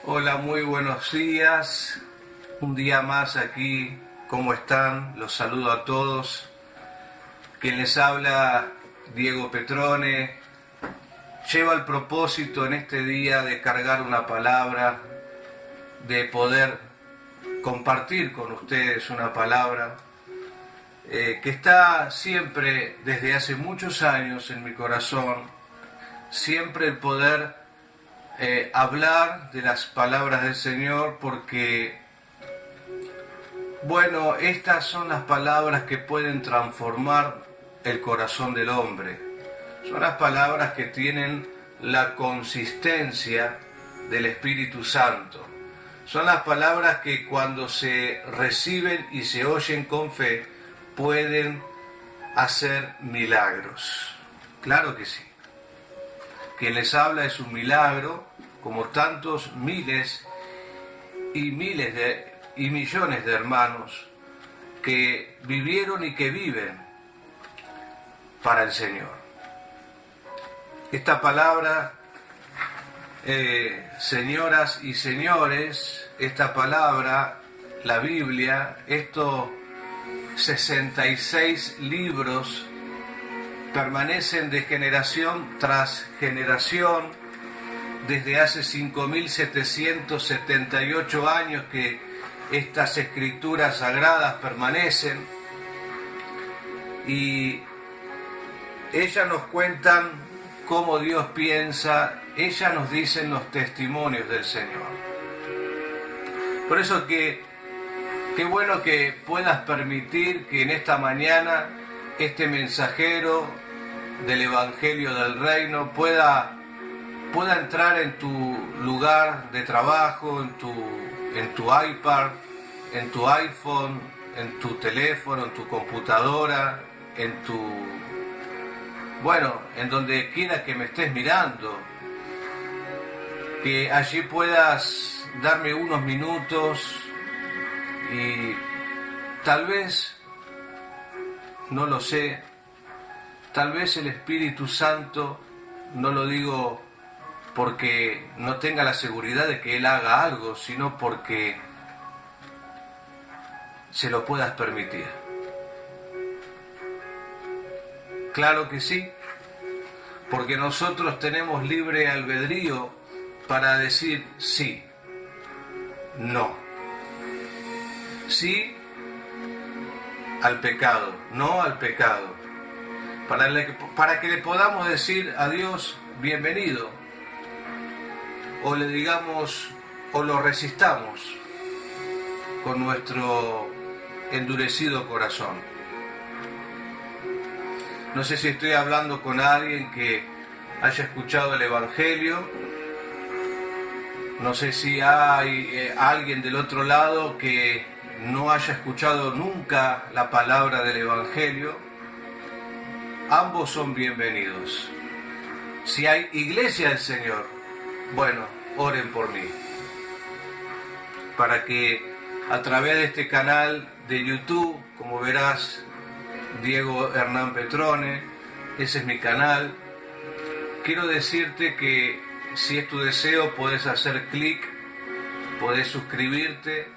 Hola, muy buenos días. Un día más aquí. ¿Cómo están? Los saludo a todos. Quien les habla, Diego Petrone, lleva el propósito en este día de cargar una palabra, de poder compartir con ustedes una palabra que está siempre, desde hace muchos años, en mi corazón. Siempre el poder hablar de las palabras del Señor, porque, bueno, estas son las palabras que pueden transformar el corazón del hombre. Son las palabras que tienen la consistencia del Espíritu Santo. Son las palabras que cuando se reciben y se oyen con fe pueden hacer milagros. Claro que sí. Quien les habla es un milagro, como tantos miles y millones de hermanos que vivieron y que viven para el Señor. Esta palabra, señoras y señores, esta palabra, la Biblia, estos 66 libros permanecen de generación tras generación, desde hace 5.778 años que estas escrituras sagradas permanecen, y ellas nos cuentan cómo Dios piensa, ellas nos dicen los testimonios del Señor. Por eso qué bueno que puedas permitir que en esta mañana este mensajero del Evangelio del Reino pueda entrar en tu lugar de trabajo, en tu iPad, en tu iPhone, en tu teléfono, en tu computadora, en donde quiera que me estés mirando, que allí puedas darme unos minutos y tal vez, no lo sé, tal vez el Espíritu Santo, no lo digo porque no tenga la seguridad de que Él haga algo, sino porque se lo puedas permitir. Claro que sí, porque nosotros tenemos libre albedrío para decir sí, no. Sí al pecado, no al pecado. Para que le podamos decir a Dios bienvenido, o le digamos, o lo resistamos con nuestro endurecido corazón. No sé si estoy hablando con alguien que haya escuchado el Evangelio, no sé si hay alguien del otro lado que no haya escuchado nunca la palabra del Evangelio. Ambos son bienvenidos. Si hay iglesia del Señor, bueno, oren por mí, para que a través de este canal de YouTube, como verás, Diego Hernán Petrone, ese es mi canal, quiero decirte que si es tu deseo podés hacer clic, podés suscribirte,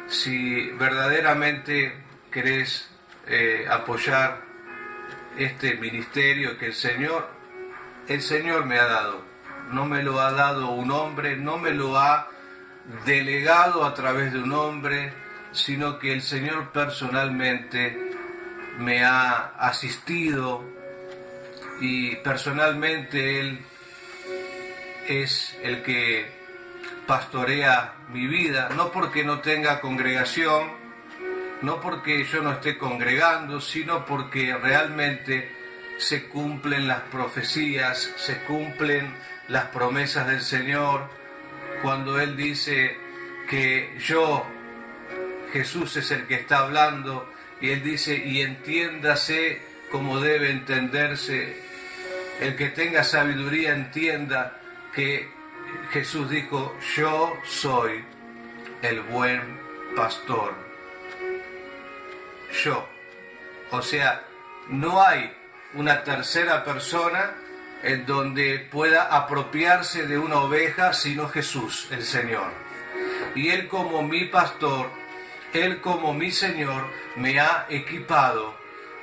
si verdaderamente querés apoyar este ministerio que el Señor me ha dado. No me lo ha dado un hombre, no me lo ha delegado a través de un hombre, sino que el Señor personalmente me ha asistido, y personalmente Él es el que pastorea mi vida, no porque no tenga congregación, no porque yo no esté congregando, sino porque realmente se cumplen las profecías, se cumplen las promesas del Señor, cuando Él dice que Jesús es el que está hablando, y Él dice, y entiéndase como debe entenderse, el que tenga sabiduría entienda que Jesús dijo, yo soy el buen pastor. Yo. O sea, no hay una tercera persona en donde pueda apropiarse de una oveja, sino Jesús, el Señor. Y Él como mi pastor, Él como mi Señor, me ha equipado,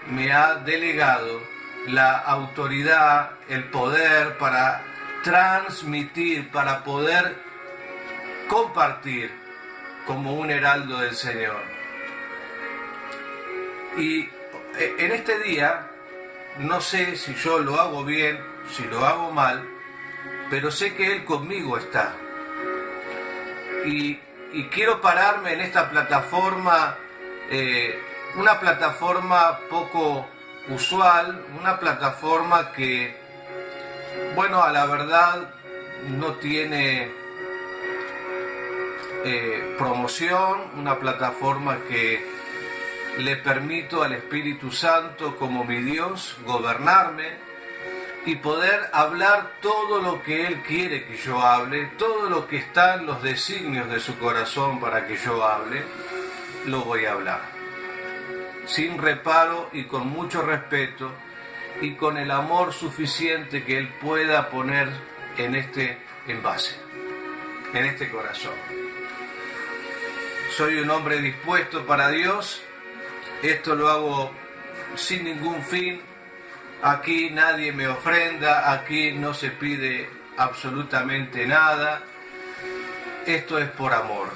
me ha delegado la autoridad, el poder para transmitir, para poder compartir como un heraldo del Señor. Y en este día, no sé si yo lo hago bien, si lo hago mal, pero sé que Él conmigo está. Y quiero pararme en esta plataforma, una plataforma poco usual, una plataforma que, bueno, a la verdad no tiene promoción, una plataforma que le permito al Espíritu Santo como mi Dios gobernarme y poder hablar todo lo que Él quiere que yo hable, todo lo que está en los designios de su corazón para que yo hable, lo voy a hablar. Sin reparo y con mucho respeto y con el amor suficiente que Él pueda poner en este envase, en este corazón. Soy un hombre dispuesto para Dios. Esto lo hago sin ningún fin. Aquí nadie me ofrenda, aquí no se pide absolutamente nada. Esto es por amor,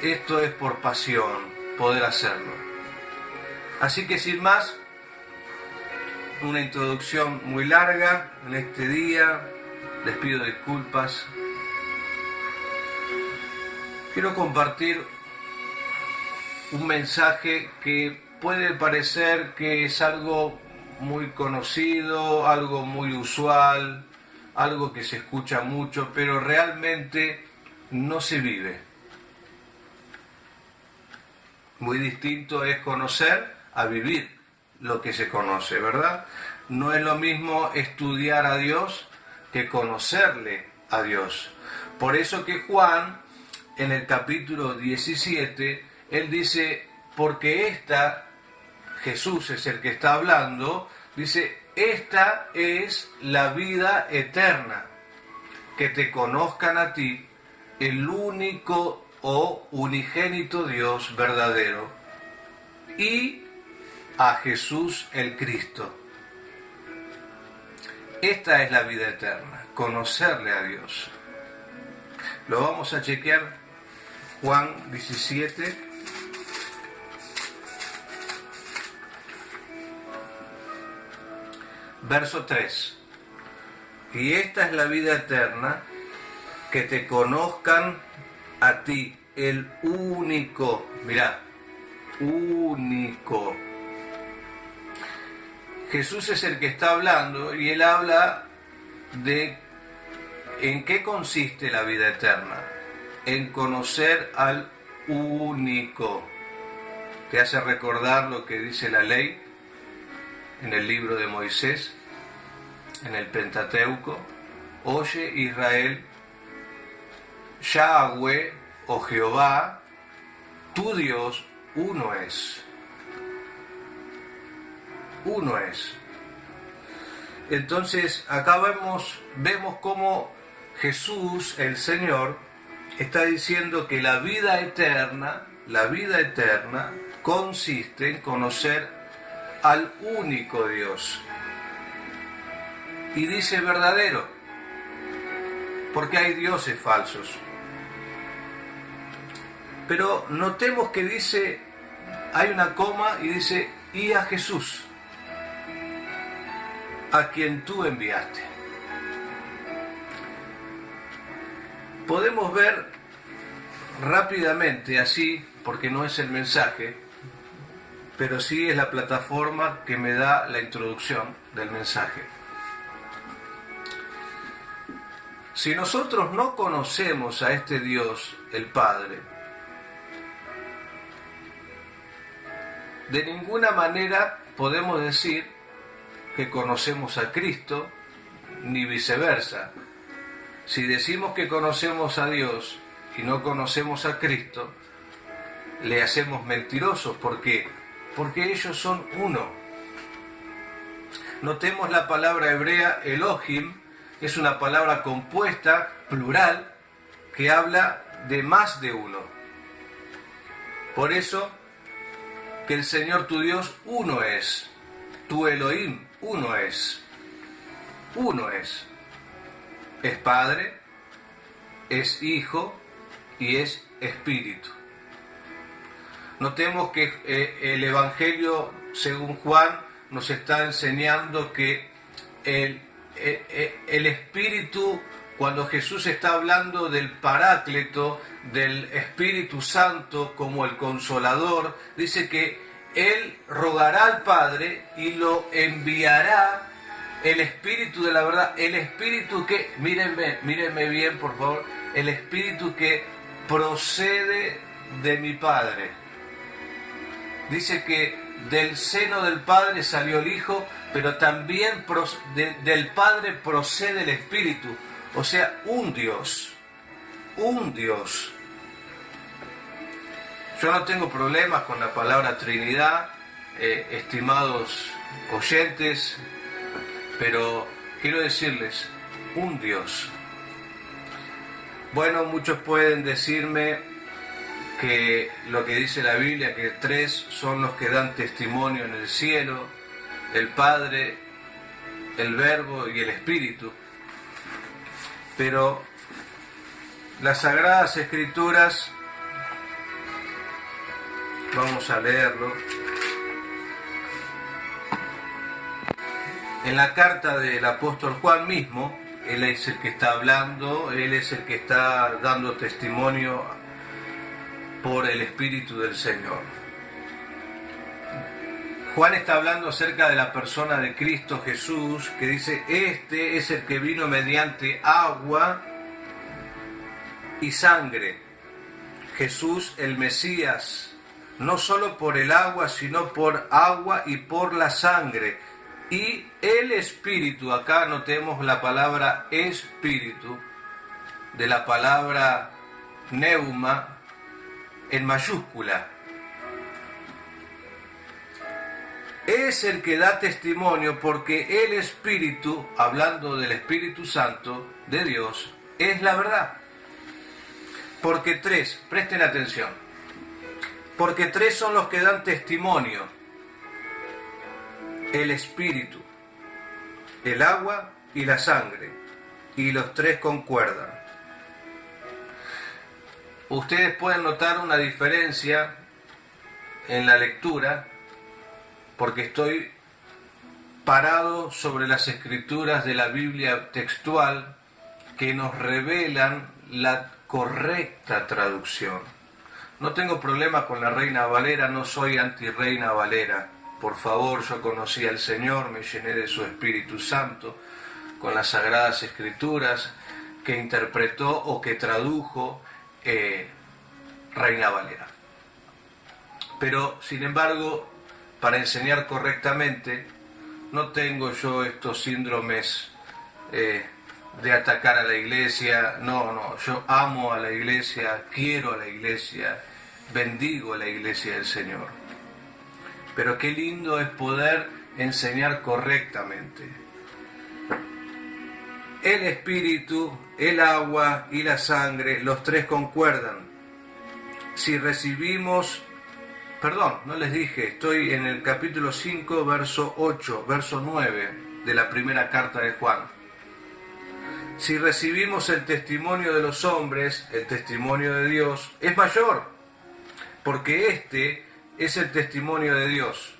esto es por pasión, poder hacerlo. Así que sin más, una introducción muy larga en este día. Les pido disculpas. Quiero compartir un mensaje que puede parecer que es algo muy conocido, algo muy usual, algo que se escucha mucho, pero realmente no se vive. Muy distinto es conocer a vivir lo que se conoce, ¿verdad? No es lo mismo estudiar a Dios que conocerle a Dios. Por eso que Juan, en el capítulo 17, él dice, porque Jesús es el que está hablando, dice, esta es la vida eterna, que te conozcan a ti, el único o unigénito Dios verdadero, y a Jesús el Cristo. Esta es la vida eterna, conocerle a Dios. Lo vamos a chequear, Juan 17, verso 3. Y esta es la vida eterna, que te conozcan a ti, el único, mirá, único. Jesús es el que está hablando y Él habla de en qué consiste la vida eterna, en conocer al único. Te hace recordar lo que dice la ley en el libro de Moisés, en el Pentateuco. Oye Israel, Yahweh o Jehová, tu Dios, uno es. Uno es. Entonces acá vemos cómo Jesús, el Señor, está diciendo que la vida eterna consiste en conocer al único Dios. Y dice verdadero, porque hay dioses falsos. Pero notemos que dice, hay una coma y dice, y a Jesús, a quien tú enviaste. Podemos ver rápidamente así, porque no es el mensaje, pero sí es la plataforma que me da la introducción del mensaje. Si nosotros no conocemos a este Dios, el Padre, de ninguna manera podemos decir que conocemos a Cristo, ni viceversa. Si decimos que conocemos a Dios y no conocemos a Cristo, le hacemos mentirosos. ¿Por qué? Porque ellos son uno. Notemos la palabra hebrea Elohim, es una palabra compuesta, plural, que habla de más de uno. Por eso que el Señor tu Dios uno es, tu Elohim uno es, es Padre, es Hijo y es Espíritu. Notemos que el Evangelio según Juan nos está enseñando que el Espíritu, cuando Jesús está hablando del Paráclito, del Espíritu Santo como el Consolador, dice que Él rogará al Padre y lo enviará el Espíritu de la verdad, el Espíritu que, mírenme bien por favor, el Espíritu que procede de mi Padre. Dice que del seno del Padre salió el Hijo, pero también del Padre procede el Espíritu. O sea, un Dios. Yo no tengo problemas con la palabra Trinidad, estimados oyentes, pero quiero decirles, un Dios. Bueno, muchos pueden decirme que lo que dice la Biblia, que 3 son los que dan testimonio en el cielo, el Padre, el Verbo y el Espíritu. Pero las Sagradas Escrituras, vamos a leerlo, en la carta del apóstol Juan mismo, él es el que está hablando, él es el que está dando testimonio por el Espíritu del Señor. Juan está hablando acerca de la persona de Cristo Jesús, que dice, este es el que vino mediante agua y sangre. Jesús el Mesías, no solo por el agua, sino por agua y por la sangre. Y el Espíritu, acá notemos la palabra Espíritu, de la palabra neuma, en mayúscula. Es el que da testimonio porque el Espíritu, hablando del Espíritu Santo de Dios, es la verdad. Porque 3, presten atención, porque 3 son los que dan testimonio: el Espíritu, el agua y la sangre, y los 3 concuerdan. Ustedes pueden notar una diferencia en la lectura, porque estoy parado sobre las escrituras de la Biblia textual que nos revelan la correcta traducción. No tengo problema con la Reina Valera, no soy anti-Reina Valera. Por favor, yo conocí al Señor, me llené de su Espíritu Santo con las Sagradas Escrituras que interpretó o que tradujo Reina Valera. Pero, sin embargo, para enseñar correctamente, no tengo yo estos síndromes de atacar a la iglesia. No, yo amo a la iglesia, quiero a la iglesia, bendigo a la iglesia del Señor. Pero qué lindo es poder enseñar correctamente. El Espíritu, el agua y la sangre, los 3 concuerdan. Si recibimos, no les dije, estoy en el capítulo 5, verso 8, verso 9 de la primera carta de Juan. Si recibimos el testimonio de los hombres, el testimonio de Dios es mayor, porque este es el testimonio de Dios,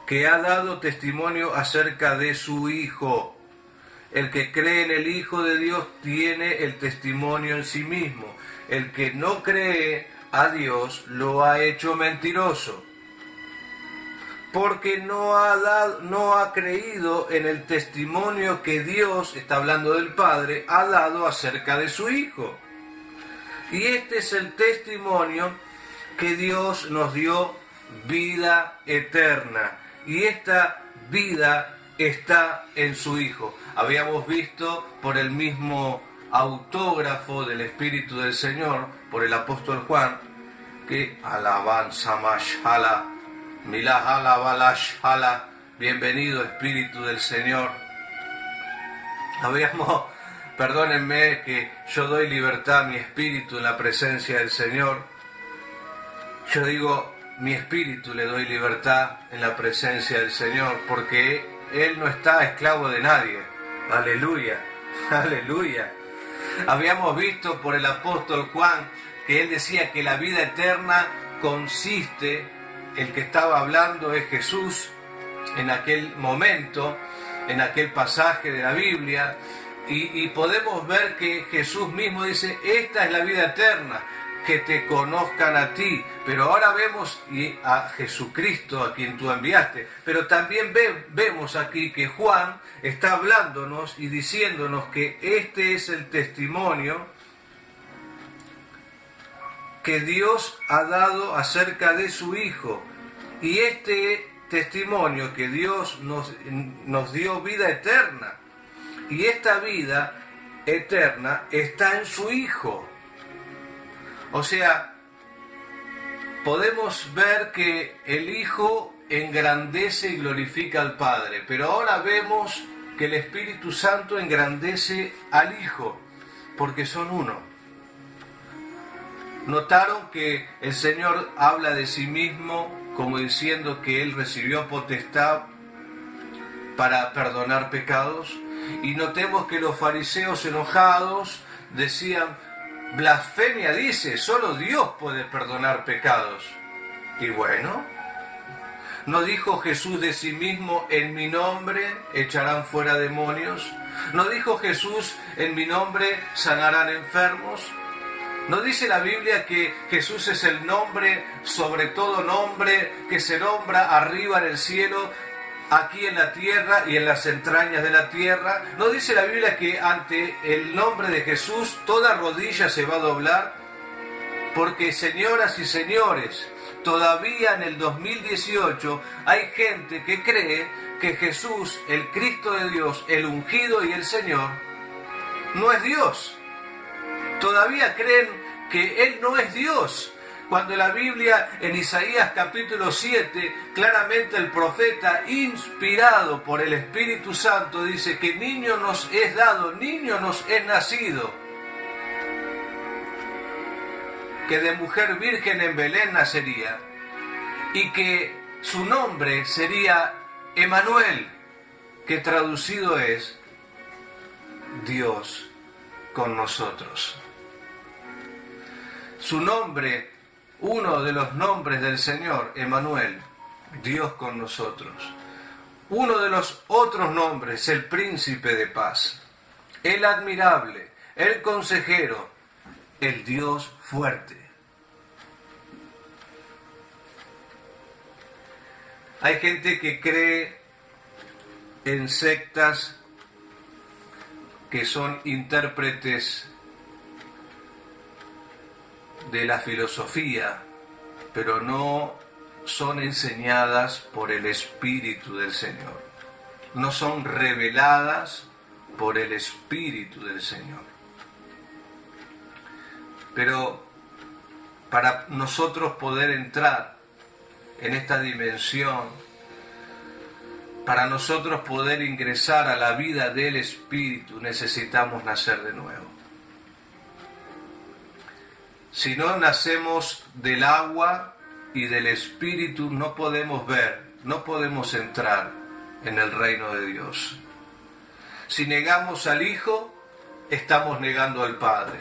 que ha dado testimonio acerca de su Hijo. El que cree en el Hijo de Dios tiene el testimonio en sí mismo. El que no cree a Dios lo ha hecho mentiroso, porque no ha creído en el testimonio que Dios, está hablando del Padre, ha dado acerca de su Hijo. Y este es el testimonio que Dios nos dio, vida eterna. Y esta vida está en su Hijo. Habíamos visto por el mismo autógrafo del Espíritu del Señor, por el apóstol Juan, que alabanza mashala, Milá hala balash hala, bienvenido Espíritu del Señor. Perdónenme que yo doy libertad a mi espíritu en la presencia del Señor. Yo digo, mi espíritu le doy libertad en la presencia del Señor, porque Él no está esclavo de nadie. Aleluya, aleluya. Habíamos visto por el apóstol Juan que él decía que la vida eterna consiste, el que estaba hablando es Jesús en aquel momento, en aquel pasaje de la Biblia, y podemos ver que Jesús mismo dice, esta es la vida eterna, que te conozcan a ti. Pero ahora vemos a Jesucristo a quien tú enviaste, pero también vemos aquí que Juan está hablándonos y diciéndonos que este es el testimonio que Dios ha dado acerca de su Hijo, y este testimonio que Dios nos dio vida eterna, y esta vida eterna está en su Hijo. O sea, podemos ver que el Hijo engrandece y glorifica al Padre, pero ahora vemos que el Espíritu Santo engrandece al Hijo, porque son uno. ¿Notaron que el Señor habla de sí mismo como diciendo que Él recibió potestad para perdonar pecados? Y notemos que los fariseos enojados decían, blasfemia dice, solo Dios puede perdonar pecados. Y bueno, ¿no dijo Jesús de sí mismo, en mi nombre echarán fuera demonios? ¿No dijo Jesús, en mi nombre sanarán enfermos? ¿No dice la Biblia que Jesús es el nombre sobre todo nombre que se nombra arriba en el cielo, aquí en la tierra y en las entrañas de la tierra? ¿No dice la Biblia que ante el nombre de Jesús toda rodilla se va a doblar? Porque, señoras y señores, todavía en el 2018 hay gente que cree que Jesús, el Cristo de Dios, el ungido y el Señor, no es Dios. Todavía creen que Él no es Dios, cuando la Biblia en Isaías capítulo 7, claramente el profeta, inspirado por el Espíritu Santo, dice que niño nos es dado, niño nos es nacido, que de mujer virgen en Belén nacería, y que su nombre sería Emanuel, que traducido es Dios con nosotros. Su nombre, uno de los nombres del Señor, Emanuel, Dios con nosotros. Uno de los otros nombres, el Príncipe de Paz, el Admirable, el Consejero, el Dios Fuerte. Hay gente que cree en sectas que son intérpretes de la filosofía, pero no son enseñadas por el Espíritu del Señor. No son reveladas por el Espíritu del Señor. Pero para nosotros poder entrar en esta dimensión, para nosotros poder ingresar a la vida del Espíritu, necesitamos nacer de nuevo. Si no nacemos del agua y del Espíritu, no podemos ver, no podemos entrar en el reino de Dios. Si negamos al Hijo, estamos negando al Padre.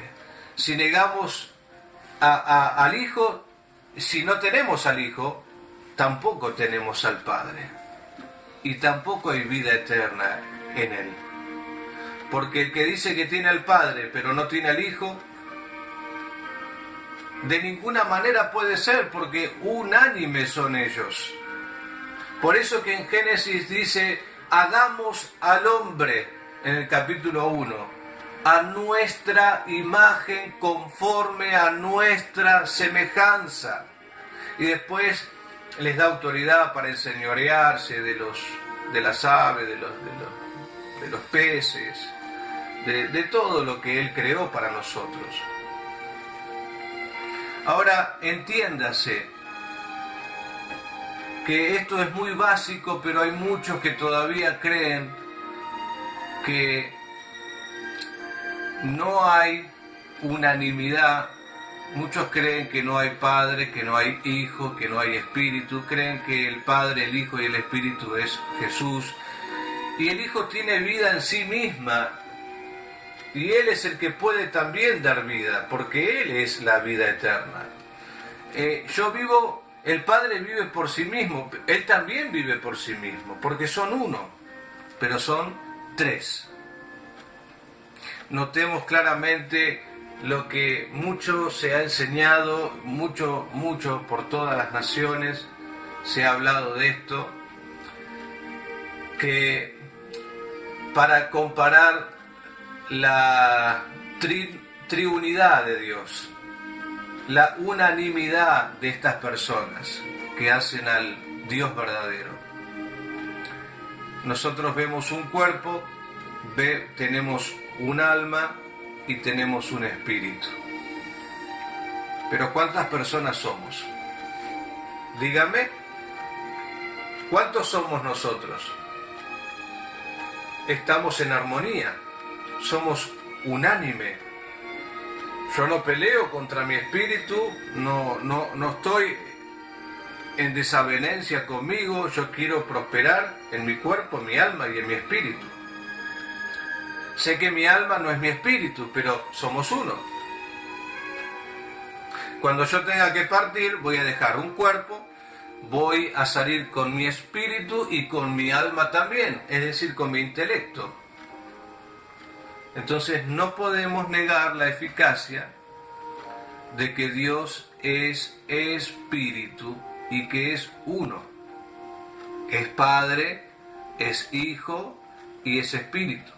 Si negamos al Hijo, si no tenemos al Hijo, tampoco tenemos al Padre. Y tampoco hay vida eterna en Él. Porque el que dice que tiene al Padre, pero no tiene al Hijo, de ninguna manera puede ser, porque unánimes son ellos. Por eso que en Génesis dice, hagamos al hombre, en el capítulo 1, a nuestra imagen, conforme a nuestra semejanza. Y después les da autoridad para enseñorearse de las aves, de los peces, de todo lo que Él creó para nosotros. Ahora, entiéndase, que esto es muy básico, pero hay muchos que todavía creen que no hay unanimidad. Muchos creen que no hay Padre, que no hay Hijo, que no hay Espíritu. Creen que el Padre, el Hijo y el Espíritu es Jesús. Y el Hijo tiene vida en sí misma. Y Él es el que puede también dar vida, porque Él es la vida eterna. Yo vivo, el Padre vive por sí mismo, Él también vive por sí mismo, porque son uno, pero son tres. Notemos claramente lo que mucho se ha enseñado, mucho por todas las naciones se ha hablado de esto, que para comparar la triunidad de Dios, la unanimidad de estas personas que hacen al Dios verdadero. Nosotros vemos un cuerpo, tenemos un alma y tenemos un espíritu. Pero ¿cuántas personas somos? Dígame, ¿cuántos somos nosotros? Estamos en armonía, somos unánime. Yo no peleo contra mi espíritu, no estoy en desavenencia conmigo, yo quiero prosperar en mi cuerpo, en mi alma y en mi espíritu. Sé que mi alma no es mi espíritu, pero somos uno. Cuando yo tenga que partir, voy a dejar un cuerpo, voy a salir con mi espíritu y con mi alma también, es decir, con mi intelecto. Entonces no podemos negar la eficacia de que Dios es espíritu y que es uno. Es Padre, es Hijo y es Espíritu.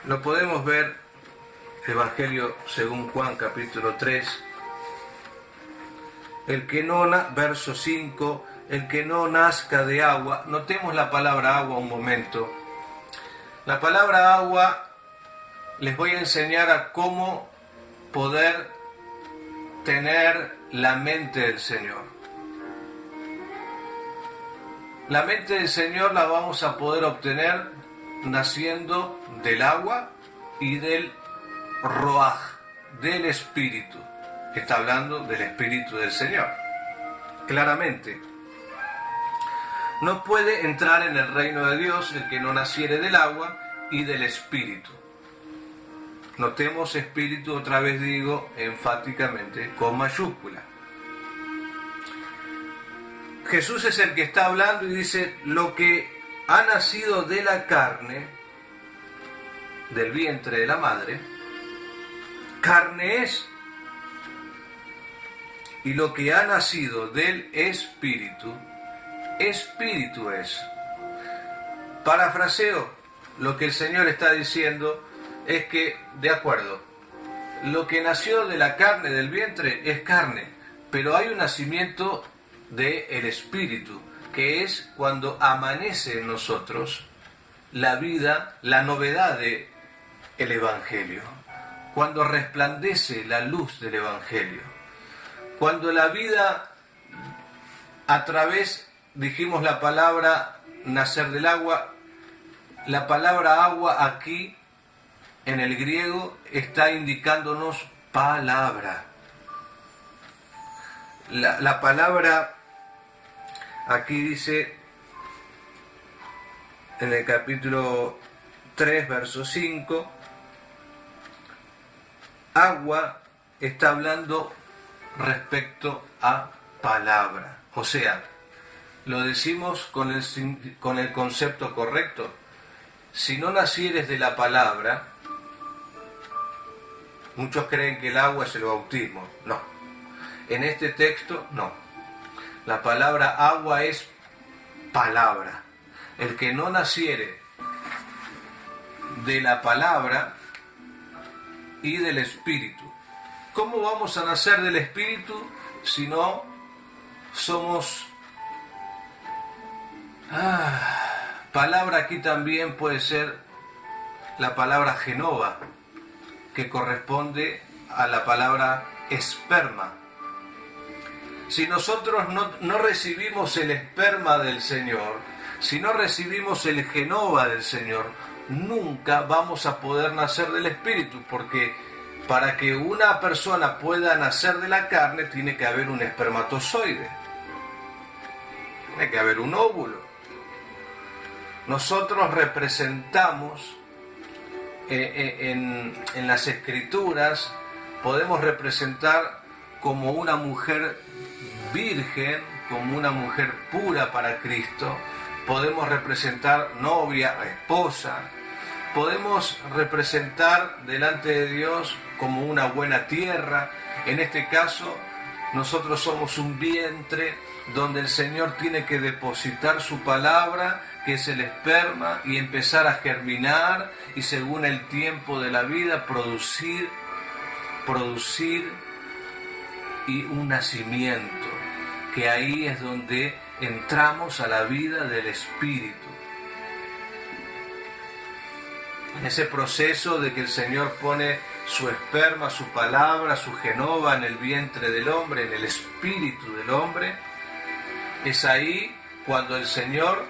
Lo podemos ver, Evangelio según Juan capítulo 3, verso 5, el que no nazca de agua. Notemos la palabra agua un momento. La palabra agua les voy a enseñar a cómo poder tener la mente del Señor. La mente del Señor la vamos a poder obtener naciendo del agua y del Roaj, del Espíritu. Está hablando del Espíritu del Señor. Claramente. No puede entrar en el reino de Dios el que no naciere del agua y del Espíritu. Notemos Espíritu, otra vez digo, enfáticamente, con mayúscula. Jesús es el que está hablando y dice, lo que ha nacido de la carne, del vientre de la madre, carne es. Y lo que ha nacido del Espíritu, Espíritu es. Parafraseo, lo que el Señor está diciendo es que, de acuerdo, lo que nació de la carne, del vientre, es carne, pero hay un nacimiento del Espíritu, que es cuando amanece en nosotros la vida, la novedad del Evangelio, cuando resplandece la luz del Evangelio, cuando la vida a través, dijimos la palabra nacer del agua, la palabra agua aquí en el griego está indicándonos palabra. La palabra aquí dice en el capítulo 3, verso 5, agua está hablando respecto a palabra. O sea, lo decimos con el concepto correcto. Si no nacieres de la palabra, muchos creen que el agua es el bautismo. No. En este texto, no. La palabra agua es palabra. El que no naciere de la palabra y del Espíritu. ¿Cómo vamos a nacer del Espíritu si no somos... palabra aquí también puede ser la palabra Genova, que corresponde a la palabra esperma, Si nosotros no recibimos el esperma del Señor, si no recibimos el genoma del Señor, nunca vamos a poder nacer del Espíritu, porque para que una persona pueda nacer de la carne tiene que haber un espermatozoide, tiene que haber un óvulo. Nosotros representamos en las Escrituras, podemos representar como una mujer virgen, como una mujer pura para Cristo, podemos representar novia, esposa, podemos representar delante de Dios como una buena tierra. En este caso, nosotros somos un vientre donde el Señor tiene que depositar su palabra, que es el esperma, y empezar a germinar y según el tiempo de la vida producir y un nacimiento, que ahí es donde entramos a la vida del Espíritu. En ese proceso de que el Señor pone su esperma, su palabra, su genoma en el vientre del hombre, en el espíritu del hombre, es ahí cuando el Señor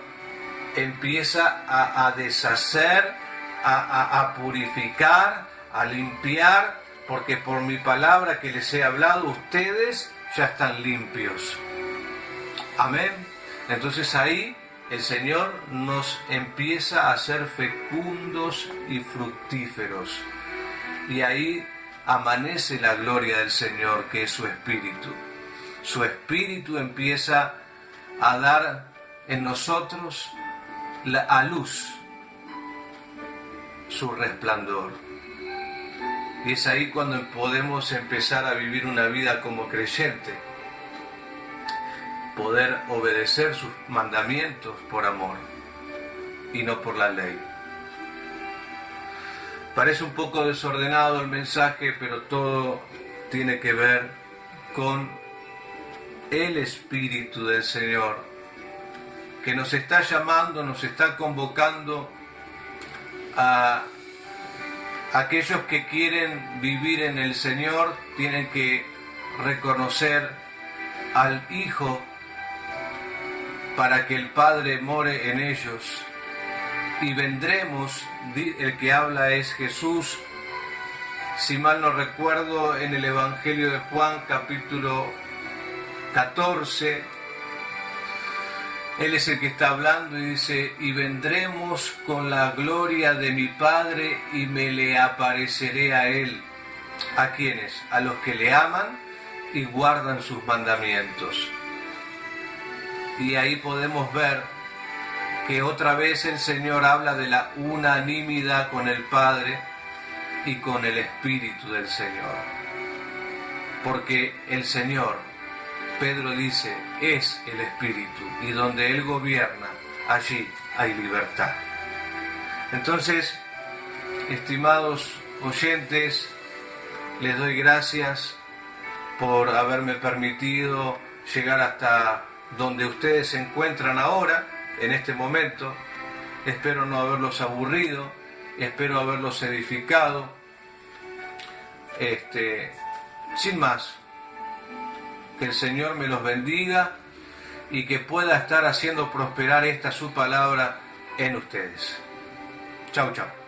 empieza a deshacer, a purificar, a limpiar, porque por mi palabra que les he hablado, ustedes ya están limpios. Amén. Entonces ahí el Señor nos empieza a hacer fecundos y fructíferos. Y ahí amanece la gloria del Señor, que es su Espíritu. Su Espíritu empieza a dar en nosotros a luz su resplandor. Y es ahí cuando podemos empezar a vivir una vida como creyente, poder obedecer sus mandamientos por amor y no por la ley. Parece un poco desordenado el mensaje, pero todo tiene que ver con el Espíritu del Señor, que nos está llamando, nos está convocando a aquellos que quieren vivir en el Señor. Tienen que reconocer al Hijo para que el Padre more en ellos. Y vendremos, el que habla es Jesús, si mal no recuerdo, en el Evangelio de Juan, capítulo 14, Él es el que está hablando y dice: y vendremos con la gloria de mi Padre y me le apareceré a Él. ¿A quiénes? A los que le aman y guardan sus mandamientos. Y ahí podemos ver que otra vez el Señor habla de la unanimidad con el Padre y con el Espíritu del Señor. Porque el Señor, Pedro dice, es el Espíritu, y donde Él gobierna, allí hay libertad. Entonces, estimados oyentes, les doy gracias por haberme permitido llegar hasta donde ustedes se encuentran ahora, en este momento. Espero no haberlos aburrido, espero haberlos edificado. Sin más, que el Señor me los bendiga y que pueda estar haciendo prosperar esta su palabra en ustedes. Chau, chau.